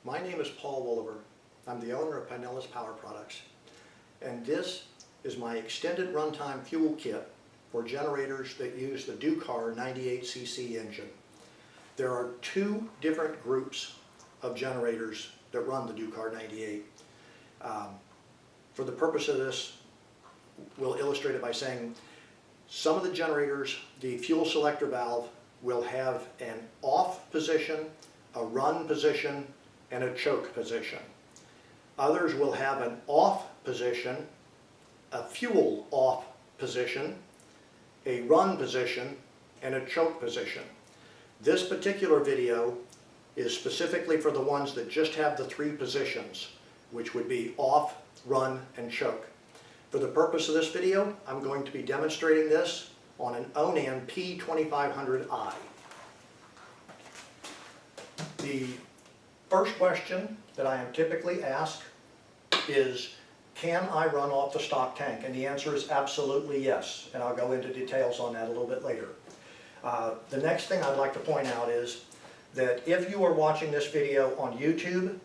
My name is Paul Wolliver. I'm the owner of Pinellas Power Products, and this is my extended runtime fuel kit for generators that use the Ducar 98cc engine. There are two different groups of generators that run the Ducar 98. For the purpose of this, we'll illustrate it by saying some of the generators, the fuel selector valve will have an off position, a run position, and a choke position. Others will have an off position, a fuel off position, a run position, and a choke position. This particular video is specifically for the ones that just have the three positions, which would be off, run, and choke. For the purpose of this video, I'm going to be demonstrating this on an Onan P2500i. The first question that I am typically asked is, can I run off the stock tank? And the answer is absolutely yes, and I'll go into details on that a little bit later. The next thing I'd like to point out is that if you are watching this video on YouTube,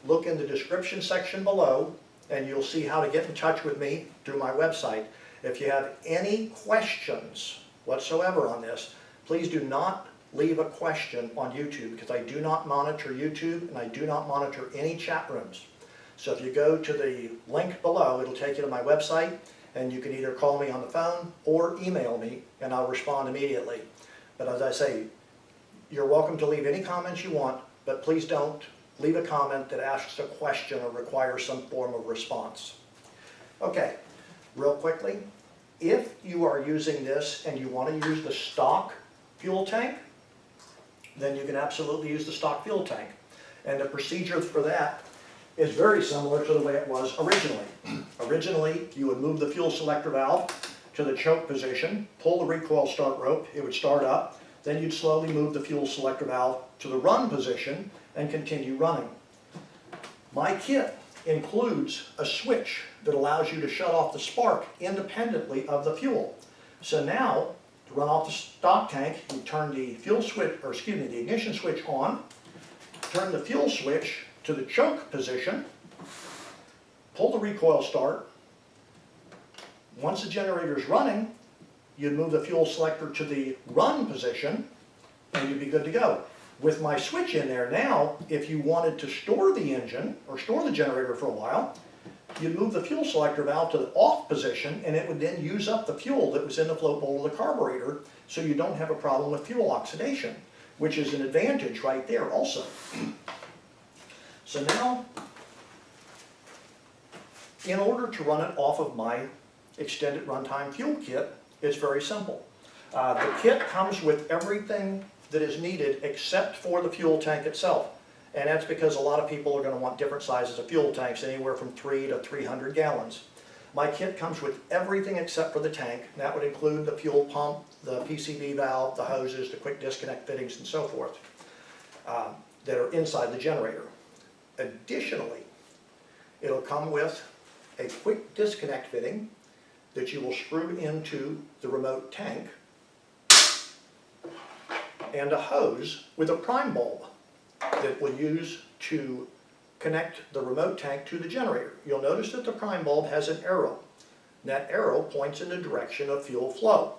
look in the description section below and you'll see how to get in touch with me through my website. If you have any questions whatsoever on this, please do not leave a question on YouTube, because I do not monitor YouTube and I do not monitor any chat rooms. So if you go to the link below, it'll take you to my website, and you can either call me on the phone or email me and I'll respond immediately. But as I say, you're welcome to leave any comments you want, but please don't leave a comment that asks a question or requires some form of response. Okay, real quickly, if you are using this and you want to use the stock fuel tank, then you can absolutely use the stock fuel tank. And the procedure for that is very similar to the way it was originally. Originally, you would move the fuel selector valve to the choke position, pull the recoil start rope, it would start up, then you'd slowly move the fuel selector valve to the run position and continue running. My kit includes a switch that allows you to shut off the spark independently of the fuel. So now, to run off the stock tank, you turn the fuel switch, or excuse me, the ignition switch on, turn the fuel switch to the choke position, pull the recoil start. Once the generator is running, you'd move the fuel selector to the run position and you'd be good to go. With my switch in there now, if you wanted to store the engine or store the generator for a while, you'd move the fuel selector valve to the off position and it would then use up the fuel that was in the float bowl of the carburetor, so you don't have a problem with fuel oxidation, which is an advantage right there also. So now, in order to run it off of my extended runtime fuel kit, it's very simple. The kit comes with everything that is needed except for the fuel tank itself. And that's because a lot of people are going to want different sizes of fuel tanks, anywhere from 3 to 300 gallons. My kit comes with everything except for the tank. That would include the fuel pump, the PCV valve, the hoses, the quick disconnect fittings, and so forth that are inside the generator. Additionally, it'll come with a quick disconnect fitting that you will screw into the remote tank, and a hose with a prime bulb that we'll use to connect the remote tank to the generator. You'll notice that the prime bulb has an arrow. That arrow points in the direction of fuel flow,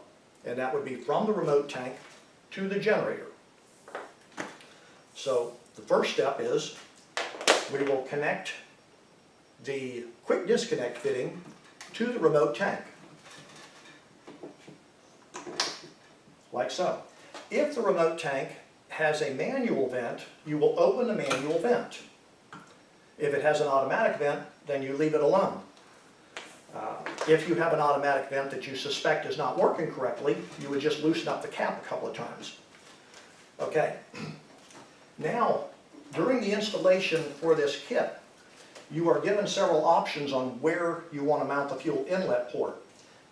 and that would be from the remote tank to the generator. So the first step is we will connect the quick disconnect fitting to the remote tank, like so. If the remote tank has a manual vent, you will open the manual vent. If it has an automatic vent, then you leave it alone. If you have an automatic vent that you suspect is not working correctly, you would just loosen up the cap a couple of times. Okay. Now, during the installation for this kit, you are given several options on where you want to mount the fuel inlet port.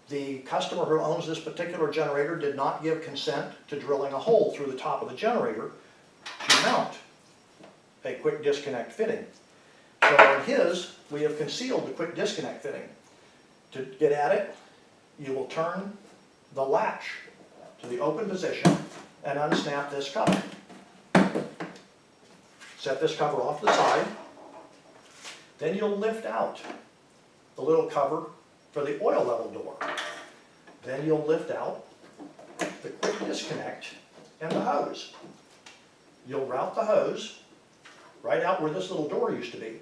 The customer who owns this particular generator did not give consent to drilling a hole through the top of the generator to mount a quick disconnect fitting. So in his, we have concealed the quick disconnect fitting. To get at it, you will turn the latch to the open position and unsnap this cover. Set this cover off to the side. Then you'll lift out the little cover for the oil level door. Then you'll lift out the quick disconnect and the hose. You'll route the hose right out where this little door used to be.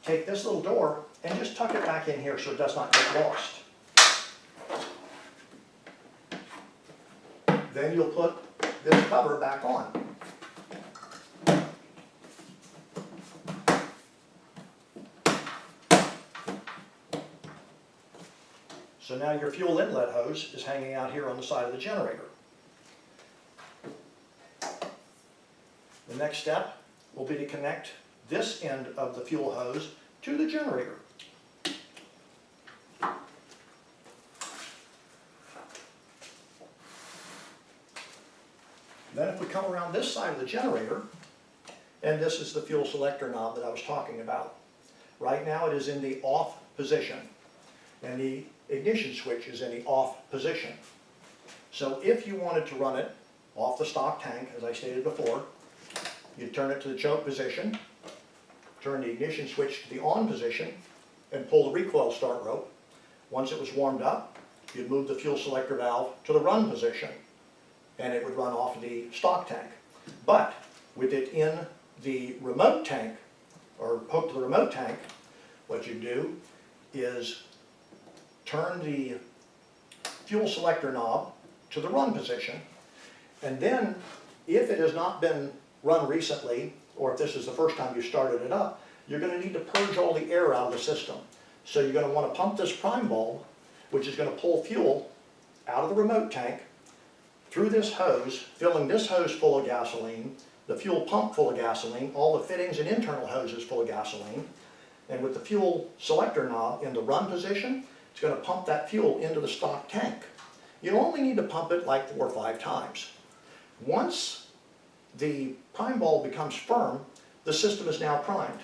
Take this little door and just tuck it back in here so it does not get lost. Then you'll put this cover back on. So now your fuel inlet hose is hanging out here on the side of the generator. The next step will be to connect this end of the fuel hose to the generator. Then if we come around this side of the generator, and this is the fuel selector knob that I was talking about. Right now it is in the off position, and the ignition switch is in the off position. So if you wanted to run it off the stock tank, as I stated before, you'd turn it to the choke position, turn the ignition switch to the on position, and pull the recoil start rope. Once it was warmed up, you'd move the fuel selector valve to the run position, and it would run off the stock tank. But with it in the remote tank, or hooked to the remote tank, what you do is turn the fuel selector knob to the run position, and then if it has not been run recently, or if this is the first time you started it up, you're going to need to purge all the air out of the system. So you're going to want to pump this prime bulb, which is going to pull fuel out of the remote tank through this hose, filling this hose full of gasoline, the fuel pump full of gasoline, all the fittings and internal hoses full of gasoline, and with the fuel selector knob in the run position, it's going to pump that fuel into the stock tank. You only need to pump it like 4 or 5 times. Once the prime bulb becomes firm, the system is now primed.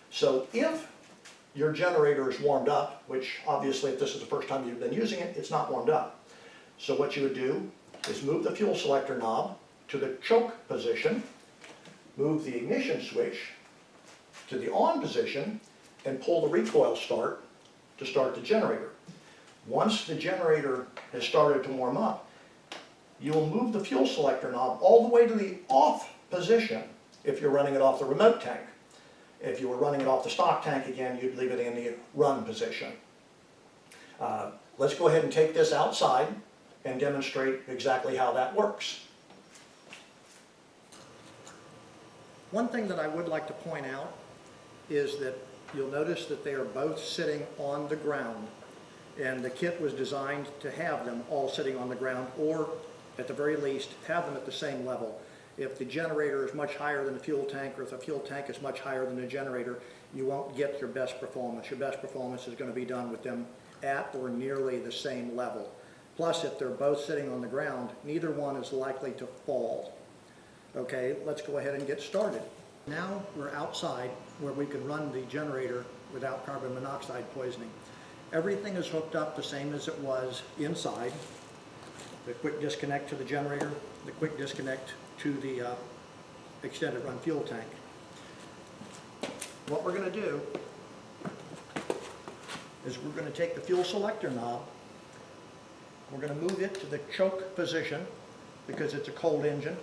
So if your generator is warmed up, which obviously if this is the first time you've been using it, it's not warmed up. So what you would do is move the fuel selector knob to the choke position, move the ignition switch to the on position, and pull the recoil start to start the generator. Once the generator has started to warm up, you will move the fuel selector knob all the way to the off position if you're running it off the remote tank. If you were running it off the stock tank again, you'd leave it in the run position. Let's go ahead and take this outside and demonstrate exactly how that works. One thing that I would like to point out is that you'll notice that they are both sitting on the ground, and the kit was designed to have them all sitting on the ground, or at the very least have them at the same level. If the generator is much higher than the fuel tank, or if the fuel tank is much higher than the generator, you won't get your best performance. Your best performance is going to be done with them at or nearly the same level. Plus, if they're both sitting on the ground, neither one is likely to fall. Okay, let's go ahead and get started. Now we're outside where we can run the generator without carbon monoxide poisoning. Everything is hooked up the same as it was inside. The quick disconnect to the generator, the quick disconnect to the extended run fuel tank. What we're going to do is we're going to take the fuel selector knob, we're going to move it to the choke position because it's a cold engine.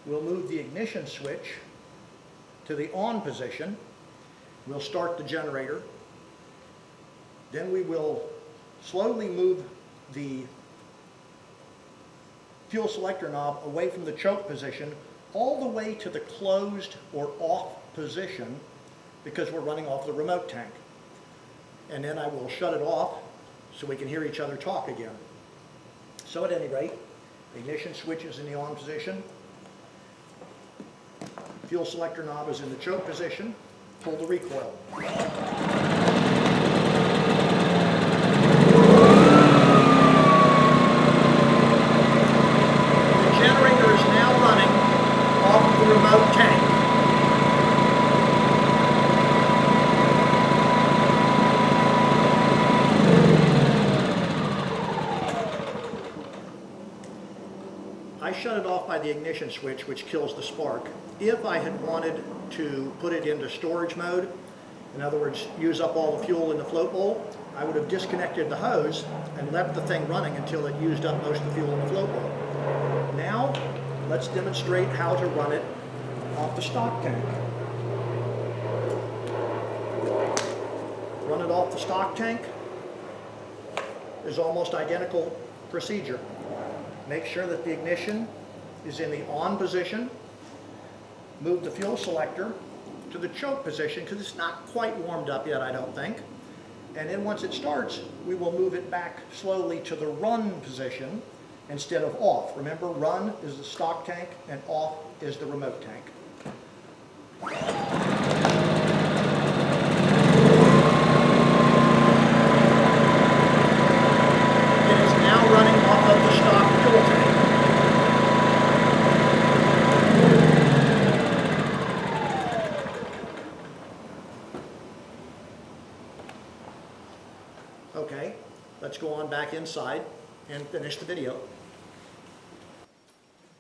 We'll move the ignition switch to the on position. We'll start the generator. Then we will slowly move the fuel selector knob away from the choke position all the way to the closed or off position because we're running off the remote tank. And then I will shut it off so we can hear each other talk again. So at any rate, the ignition switch is in the on position. Fuel selector knob is in the choke position. Pull the recoil. The generator is now running off of the remote tank. I shut it off by the ignition switch, which kills the spark. If I had wanted to put it into storage mode, in other words, use up all the fuel in the float bowl, I would have disconnected the hose and left the thing running until it used up most of the fuel in the float bowl. Now, let's demonstrate how to run it off the stock tank. Run it off the stock tank is almost identical procedure. Make sure that the ignition is in the on position. Move the fuel selector to the choke position because it's not quite warmed up yet, I don't think. And then once it starts, we will move it back slowly to the run position instead of off. Remember, run is the stock tank and off is the remote tank. It is now running off of the stock fuel tank. Okay, let's go on back inside and finish the video.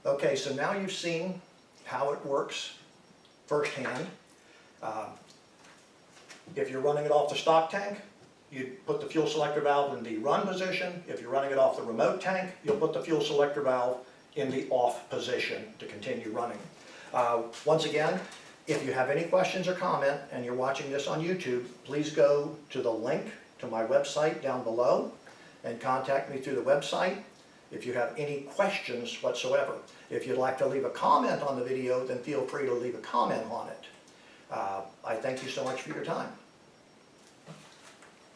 Okay, so now you've seen how it works firsthand. If you're running it off the stock tank, you put the fuel selector valve in the run position. If you're running it off the remote tank, you'll put the fuel selector valve in the off position to continue running. Once again, if you have any questions or comment and you're watching this on YouTube, please go to the link to my website down below and contact me through the website if you have any questions whatsoever. If you'd like to leave a comment on the video, then feel free to leave a comment on it. I thank you so much for your time.